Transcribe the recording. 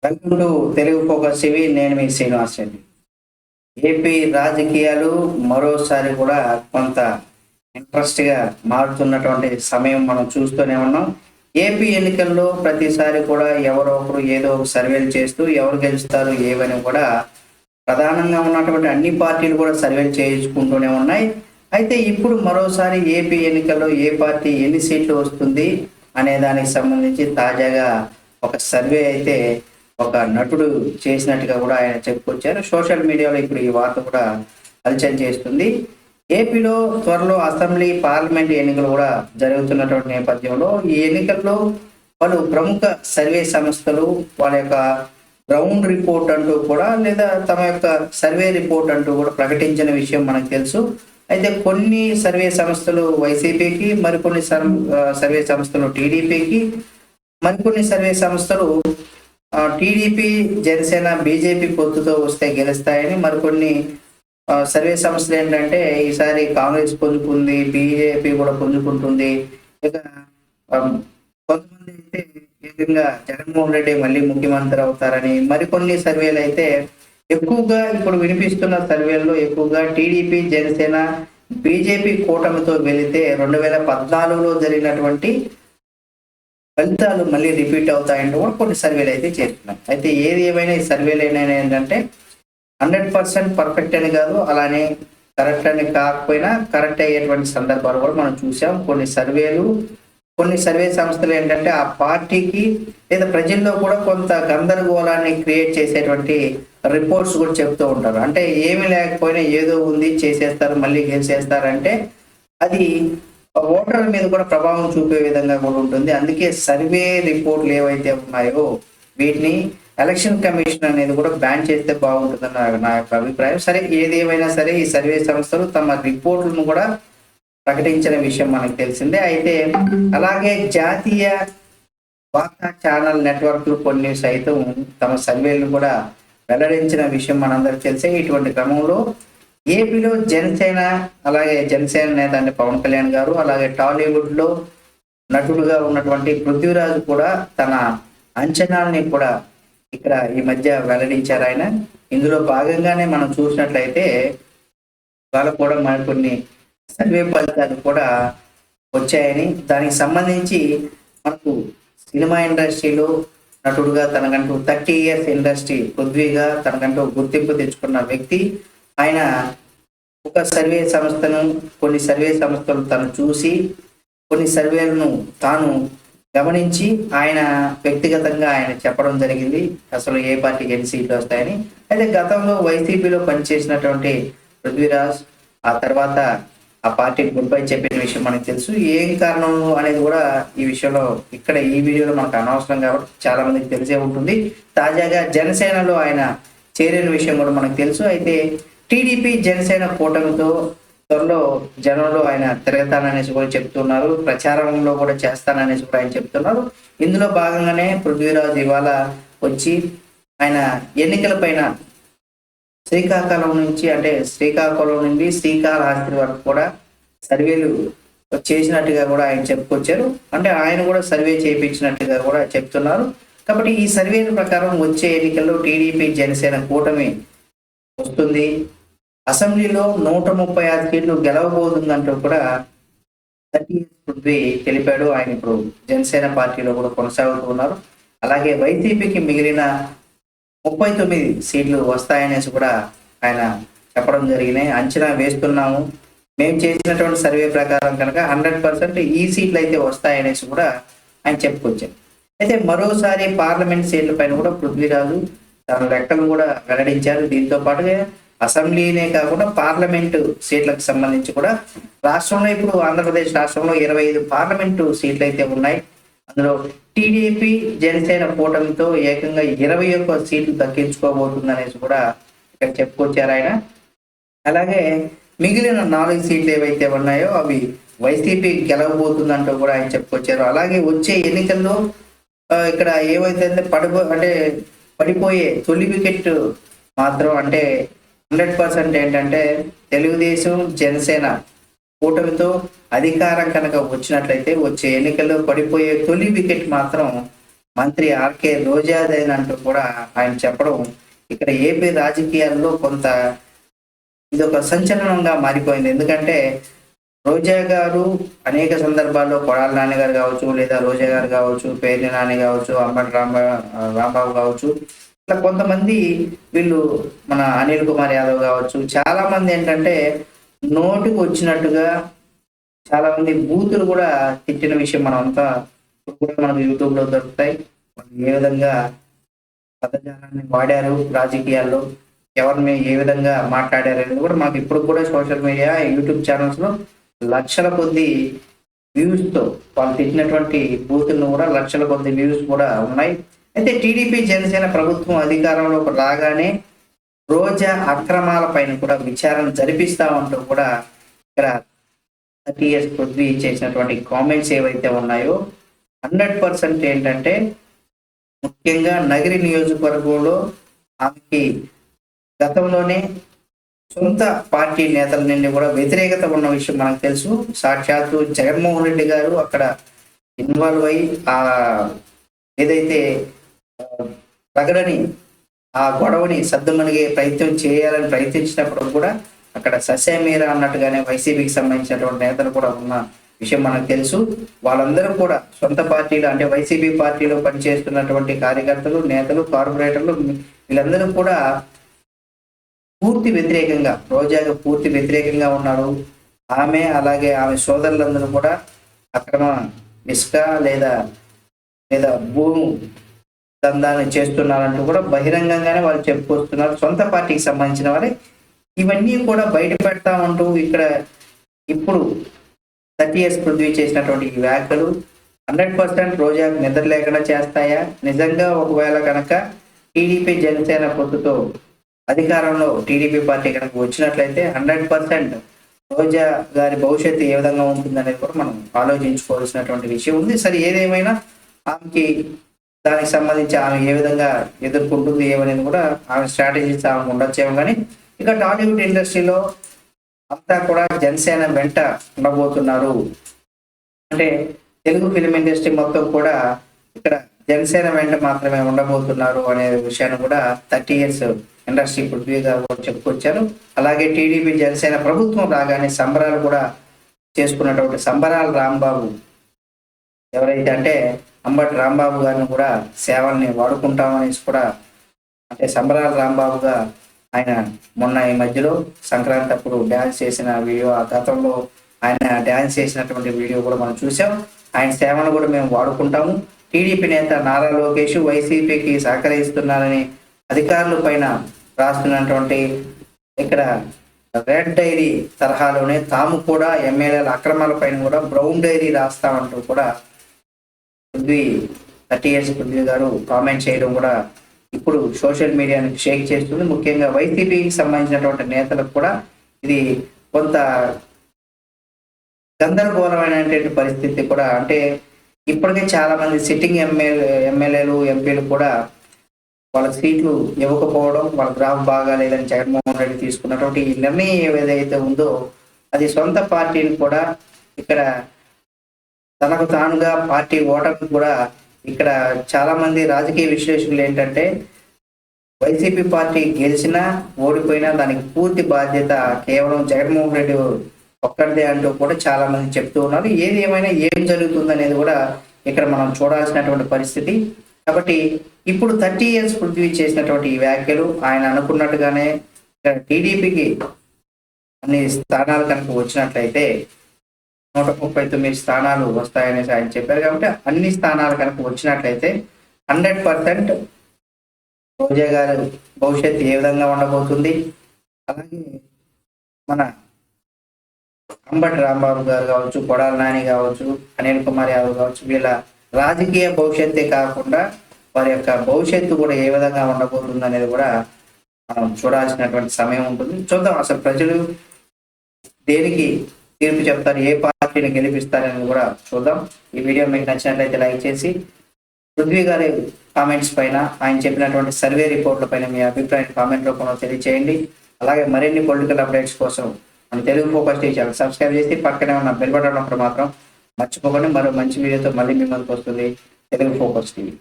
Welcome to Telugu focus TV. నేను మీ Srinivas Reddy. AP రాజకీయాలు మరోసారి కూడా కొంత ఇంట్రెస్ట్గా మారుతున్నటువంటి సమయం మనం చూస్తూనే ఉన్నాం. ఏపీ ఎన్నికల్లో ప్రతిసారి కూడా ఎవరో ఒకరు ఏదో ఒక సర్వేలు చేస్తూ ఎవరు గెలుస్తారు ఏవని కూడా ప్రధానంగా ఉన్నటువంటి అన్ని పార్టీలు కూడా సర్వేలు చేయించుకుంటూనే ఉన్నాయి. అయితే ఇప్పుడు మరోసారి ఏపీ ఎన్నికల్లో ఏ పార్టీ ఎన్ని సీట్లు వస్తుంది అనే దానికి సంబంధించి తాజాగా ఒక సర్వే అయితే ఒక నటుడు చేసినట్టుగా కూడా ఆయన చెప్పుకొచ్చారు. సోషల్ మీడియాలో ఇప్పుడు ఈ వార్త కూడా హల్చల్ చేస్తుంది. ఏపీలో త్వరలో అసెంబ్లీ పార్లమెంట్ ఎన్నికలు కూడా జరుగుతున్నటువంటి నేపథ్యంలో ఈ ఎన్నికల్లో పలు ప్రముఖ సర్వే సంస్థలు వాళ్ళ యొక్క గ్రౌండ్ రిపోర్ట్ అంటూ కూడా లేదా తమ యొక్క సర్వే రిపోర్ట్ అంటూ కూడా ప్రకటించిన విషయం మనకు తెలుసు. అయితే కొన్ని సర్వే సంస్థలు వైసీపీకి, మరికొన్ని సర్వే సంస్థలు టీడీపీకి, మరికొన్ని సర్వే సంస్థలు టీడీపీ, జనసేన, బీజేపీ పొత్తుతో వస్తే గెలుస్తాయని, మరికొన్ని సర్వే సంస్థలు ఏంటంటే ఈసారి కాంగ్రెస్ పుంజుకుంది, బీజేపీ కూడా పుంజుకుంటుంది, ఇక కొంతమంది అయితే ఏకంగా జగన్మోహన్ రెడ్డి మళ్ళీ ముఖ్యమంత్రి అవుతారని, మరికొన్ని సర్వేలు అయితే ఎక్కువగా ఇప్పుడు వినిపిస్తున్న సర్వేల్లో ఎక్కువగా టీడీపీ, జనసేన, బీజేపీ కూటమితో వెళితే 2014లో జరిగినటువంటి ఫలితాలు మళ్ళీ రిపీట్ అవుతాయంటూ కూడా కొన్ని సర్వేలు అయితే చేస్తున్నాయి. అయితే ఏది ఏమైనా ఈ సర్వేలు ఏమైనా ఏంటంటే 100% పర్ఫెక్ట్ అని కాదు, అలానే కరెక్ట్ అని కాకపోయినా కరెక్ట్ అయ్యేటువంటి సందర్భాలు కూడా మనం చూసాం. కొన్ని సర్వే సంస్థలు ఏంటంటే ఆ పార్టీకి లేదా ప్రజల్లో కూడా కొంత గందరగోళాన్ని క్రియేట్ చేసేటువంటి రిపోర్ట్స్ కూడా చెప్తూ ఉంటారు. అంటే ఏమీ లేకపోయినా ఏదో ఉంది చేసేస్తారు మళ్ళీ గెలిచేస్తారంటే అది ఓటర్ల మీద కూడా ప్రభావం చూపే విధంగా కూడా ఉంటుంది. అందుకే సర్వే రిపోర్ట్లు ఏవైతే ఉన్నాయో వీటిని ఎలక్షన్ కమిషన్ అనేది కూడా బ్యాన్ చేస్తే బాగుంటుందని నా యొక్క అభిప్రాయం. సరే, ఏది ఏమైనా సరే ఈ సర్వే సంస్థలు తమ రిపోర్ట్లను కూడా ప్రకటించిన విషయం మనకు తెలిసిందే. అయితే అలాగే జాతీయ వార్తా ఛానల్ నెట్వర్క్లు కొన్ని సైతం తమ సర్వేలను కూడా వెల్లడించిన విషయం మనందరికీ తెలిసే. ఇటువంటి క్రమంలో ఏపీలో జనసేన నేత అంటే పవన్ కళ్యాణ్ గారు, అలాగే టాలీవుడ్ లో నటుడుగా ఉన్నటువంటి పృథ్వీరాజ్ కూడా తన అంచనాల్ని కూడా ఇక్కడ ఈ మధ్య వెల్లడించారు ఆయన. ఇందులో భాగంగానే మనం చూసినట్లయితే వాళ్ళు కూడా మరికొన్ని సర్వే ఫలితాలు కూడా వచ్చాయని, దానికి సంబంధించి మనకు సినిమా ఇండస్ట్రీలో నటుడుగా తనకంటూ 30 years ఇండస్ట్రీ పృథ్వీగా తనకంటూ గుర్తింపు తెచ్చుకున్న వ్యక్తి ఆయన. కొన్ని సర్వే సంస్థలు తను చూసి కొన్ని సర్వేలను తాను గమనించి ఆయన వ్యక్తిగతంగా ఆయన చెప్పడం జరిగింది అసలు ఏ పార్టీకి ఎన్ని సీట్లు వస్తాయని. అయితే గతంలో వైసీపీలో పనిచేసినటువంటి పృథ్వీరాజ్ ఆ తర్వాత ఆ పార్టీకి గుడ్ బై చెప్పిన విషయం మనకు తెలుసు. ఏం కారణం అనేది కూడా ఈ విషయంలో ఇక్కడ ఈ వీడియోలో మనకు అనవసరం కాబట్టి చాలా మందికి తెలిసే ఉంటుంది. తాజాగా జనసేనలో ఆయన చేరిన విషయం కూడా మనకు తెలుసు. అయితే టీడీపీ, జనసేన కూటమితో త్వరలో జనంలో ఆయన తిరగతాననేసి కూడా చెప్తున్నారు, ప్రచారంలో కూడా చేస్తాననేసి కూడా ఆయన చెప్తున్నారు. ఇందులో భాగంగానే పృథ్వీరాజ్ ఇవాళ వచ్చి ఆయన ఎన్నికల పైన శ్రీకాకుళం నుండి శ్రీకాళహస్తి వరకు కూడా సర్వేలు చేసినట్టుగా కూడా ఆయన చెప్పుకొచ్చారు. అంటే ఆయన కూడా సర్వే చేయించినట్టుగా కూడా చెప్తున్నారు. కాబట్టి ఈ సర్వేల ప్రకారం వచ్చే ఎన్నికల్లో టీడీపీ, జనసేన కూటమి వస్తుంది, అసెంబ్లీలో 136 సీట్లు గెలవబోతుందంటూ కూడా పృథ్వీ తెలిపాడు. ఆయన ఇప్పుడు జనసేన పార్టీలో కూడా కొనసాగుతున్నారు. అలాగే వైసీపీకి మిగిలిన 39 సీట్లు వస్తాయనేసి కూడా ఆయన చెప్పడం జరిగినాయి. అంచనా వేస్తున్నాము, మేము చేసినటువంటి సర్వే ప్రకారం కనుక 100% ఈ సీట్లు అయితే వస్తాయనేసి కూడా ఆయన చెప్పుకొచ్చారు. అయితే మరోసారి పార్లమెంట్ సీట్ల పైన కూడా పృథ్వీరాజు తన లెక్కలు కూడా వెల్లడించారు. దీంతో పాటుగా అసెంబ్లీనే కాకుండా పార్లమెంటు సీట్లకు సంబంధించి కూడా రాష్ట్రంలో ఇప్పుడు ఆంధ్రప్రదేశ్ రాష్ట్రంలో 25 పార్లమెంటు సీట్లు అయితే ఉన్నాయి. అందులో టీడీపీ, జనసేన కూటమితో ఏకంగా 21 సీట్లు దక్కించుకోబోతుందనేసి కూడా ఇక్కడ చెప్పుకొచ్చారు ఆయన. అలాగే మిగిలిన 4 సీట్లు ఏవైతే ఉన్నాయో అవి వైసీపీ గెలవబోతుందంటూ కూడా ఆయన చెప్పుకొచ్చారు. అలాగే వచ్చే ఎన్నికల్లో ఇక్కడ ఏవైతే పడిపోయే తొలి వికెట్ మాత్రం అంటే 100% ఏంటంటే తెలుగుదేశం, జనసేన కూటమితో అధికారం కనుక వచ్చినట్లయితే వచ్చే ఎన్నికల్లో పడిపోయే తొలి వికెట్ మాత్రం మంత్రి ఆర్కే రోజాదేనంటూ కూడా ఆయన చెప్పడం ఇక్కడ ఏపీ రాజకీయాల్లో కొంత ఇది ఒక సంచలనంగా మారిపోయింది. ఎందుకంటే రోజా గారు అనేక సందర్భాల్లో కొడాలి నాని గారు కావచ్చు, లేదా రోజా గారు కావచ్చు, పేర్ని నాని కావచ్చు, అంబటి రాంబాబు కావచ్చు, ఇట్లా కొంతమంది వీళ్ళు మన అనిల్ కుమార్ యాదవ్ కావచ్చు, చాలా మంది ఏంటంటే నోటికి వచ్చినట్టుగా చాలా మంది బూతులు కూడా తిట్టిన విషయం మనం అంతా ఇప్పుడు కూడా మనకు యూట్యూబ్ లో దొరుకుతాయి. వాళ్ళు ఏ విధంగా పదజాలాన్ని వాడారు రాజకీయాల్లో, ఎవరిని ఏ విధంగా మాట్లాడారు అనేది కూడా మాకు ఇప్పుడు కూడా సోషల్ మీడియా యూట్యూబ్ ఛానల్స్ లో లక్షల కొద్ది వ్యూస్ తో వాళ్ళు తిట్టినటువంటి బూతులను కూడా లక్షల కొద్ది వ్యూస్ కూడా ఉన్నాయి. అయితే టీడీపీ జనసేన ప్రభుత్వం అధికారంలోకి రాగానే రోజా అక్రమాల పైన కూడా విచారణ జరిపిస్తామంటూ కూడా ఇక్కడ 30 years పృథ్వీ చేసినటువంటి కామెంట్స్ ఏవైతే ఉన్నాయో 100% ఏంటంటే ముఖ్యంగా నగరి నియోజకవర్గంలో ఆమెకి గతంలోనే సొంత పార్టీ నేతల నుండి కూడా వ్యతిరేకత ఉన్న విషయం మనకు తెలుసు. సాక్షాత్తు జగన్మోహన్ రెడ్డి గారు అక్కడ ఇన్వాల్వ్ అయ్యి ఆ ఏదైతే రగడని ఆ గొడవని సద్దుమణిగే ప్రయత్నం చేయాలని ప్రయత్నించినప్పుడు కూడా అక్కడ ససేమీరా అన్నట్టుగానే వైసీపీకి సంబంధించినటువంటి నేతలు కూడా ఉన్న విషయం మనకు తెలుసు. వాళ్ళందరూ కూడా సొంత పార్టీలు అంటే వైసీపీ పార్టీలో పనిచేస్తున్నటువంటి కార్యకర్తలు, నేతలు, కార్పొరేటర్లు వీళ్ళందరూ కూడా పూర్తి వ్యతిరేకంగా రోజాకు పూర్తి వ్యతిరేకంగా ఉన్నారు. ఆమె అలాగే ఆమె సోదరులందరూ కూడా అక్రమ ఇసుక లేదా భూమి దందాన్ని చేస్తున్నారంటూ కూడా బహిరంగంగానే వాళ్ళు చెప్పుకొస్తున్నారు. సొంత పార్టీకి సంబంధించిన వారే ఇవన్నీ కూడా బయట పెడతామంటూ ఇక్కడ ఇప్పుడు 30 years పృథ్వీ చేసినటువంటి ఈ వ్యాఖ్యలు 100% రోజాకు నిద్ర లేకుండా చేస్తాయా? నిజంగా ఒకవేళ కనుక టీడీపీ జనసేన పొత్తుతో అధికారంలో టీడీపీ పార్టీ కనుక వచ్చినట్లయితే 100% రోజా గారి భవిష్యత్తు ఏ విధంగా ఉంటుందనేది కూడా మనం ఆలోచించుకోవాల్సినటువంటి విషయం ఉంది. సరే, ఏదేమైనా ఆమెకి దానికి సంబంధించి ఆమె ఏ విధంగా ఎదుర్కొంటుంది ఏమనేది కూడా ఆమె స్ట్రాటజీస్ ఆమె ఉండొచ్చేమో. కానీ ఇక టాలీవుడ్ ఇండస్ట్రీలో అంతా కూడా జనసేన వెంట ఉండబోతున్నారు. అంటే తెలుగు ఫిలిం ఇండస్ట్రీ మొత్తం కూడా ఇక్కడ జనసేన వెంట మాత్రమే ఉండబోతున్నారు అనే విషయాన్ని కూడా 30 years ఇండస్ట్రీ పృథ్వీ గారు కూడా చెప్పుకొచ్చారు. అలాగే టీడీపీ జనసేన ప్రభుత్వం రాగానే సంబరాలు కూడా చేసుకున్నటువంటి సంబరాల రాంబాబు ఎవరైతే అంటే అంబటి రాంబాబు గారిని కూడా సేవల్ని వాడుకుంటామనేసి కూడా అంటే సంబరాల రాంబాబుగా ఆయన మొన్న ఈ మధ్యలో సంక్రాంతి అప్పుడు డ్యాన్స్ చేసిన వీడియో, ఆ గతంలో ఆయన డ్యాన్స్ చేసినటువంటి వీడియో కూడా మనం చూసాం. ఆయన సేవను కూడా మేము వాడుకుంటాము. టీడీపీ నేత నారా లోకేష్ వైసీపీకి సహకరిస్తున్నారని అధికారుల పైన రాస్తున్నటువంటి ఇక్కడ రెడ్ డైరీ తరహాలోనే తాము కూడా ఎమ్మెల్యేల అక్రమాల పైన కూడా బ్రౌన్ డైరీ రాస్తామంటూ కూడా పృథ్వీ 30 years పృథ్వీ గారు కామెంట్ చేయడం కూడా ఇప్పుడు సోషల్ మీడియాని షేక్ చేస్తుంది. ముఖ్యంగా వైసీపీకి సంబంధించినటువంటి నేతలకు కూడా ఇది కొంత గందరగోళమైనటువంటి పరిస్థితి కూడా. అంటే ఇప్పటికే చాలా మంది సిట్టింగ్ ఎమ్మెల్యేలు ఎంపీలు కూడా వాళ్ళ సీట్లు ఇవ్వకపోవడం, వాళ్ళ గ్రాఫ్ బాగా లేదని జగన్మోహన్ రెడ్డి తీసుకున్నటువంటి ఈ నిర్ణయం ఏదైతే ఉందో అది సొంత పార్టీని కూడా ఇక్కడ తనకు తానుగా పార్టీ ఓటమి కూడా ఇక్కడ చాలా మంది రాజకీయ విశ్లేషకులు ఏంటంటే వైసీపీ పార్టీ గెలిచినా ఓడిపోయినా దానికి పూర్తి బాధ్యత కేవలం జగన్మోహన్ రెడ్డి ఒక్కడిదే అంటూ కూడా చాలా మంది చెప్తూ ఉన్నారు. ఏది ఏమైనా ఏం జరుగుతుంది అనేది కూడా ఇక్కడ మనం చూడాల్సినటువంటి పరిస్థితి. కాబట్టి ఇప్పుడు 30 years పృథ్వీ చేసినటువంటి ఈ వ్యాఖ్యలు ఆయన అనుకున్నట్టుగానే టీడీపీకి అన్ని స్థానాలు కనుక వచ్చినట్లయితే 139 స్థానాలు వస్తాయనేసి ఆయన చెప్పారు. కాబట్టి అన్ని స్థానాలు కనుక వచ్చినట్లయితే 100% రోజా గారు భవిష్యత్తు ఏ విధంగా ఉండబోతుంది, అలాగే మన అంబటి రాంబాబు గారు కావచ్చు, కొడాలి నాని కావచ్చు, అనిల్ కుమార్ యాదవ్ కావచ్చు, వీళ్ళ రాజకీయ భవిష్యత్తే కాకుండా వారి యొక్క భవిష్యత్తు కూడా ఏ విధంగా ఉండబోతుంది అనేది కూడా మనం చూడాల్సినటువంటి సమయం ఉంటుంది. చూద్దాం అసలు ప్రజలు దేనికి తీర్పు చెప్తారు, ఏ పార్టీని గెలిపిస్తారని కూడా చూద్దాం. ఈ వీడియో మీకు నచ్చినట్లయితే లైక్ చేసి పృథ్వీ గారి కామెంట్స్ పైన ఆయన చెప్పినటువంటి సర్వే రిపోర్ట్ల పైన మీ అభిప్రాయం కామెంట్ రూపంలో తెలియచేయండి. అలాగే మరిన్ని పొలిటికల్ అప్డేట్స్ కోసం మన Telugu focus TV channel subscribe చేసి పక్కనే ఉన్న బెల్ బటన్ మాత్రం మర్చిపోకండి. మరో మంచి వీడియోతో మళ్ళీ మీ ముందుకు వస్తుంది తెలుగు ఫోకస్ టీవీ.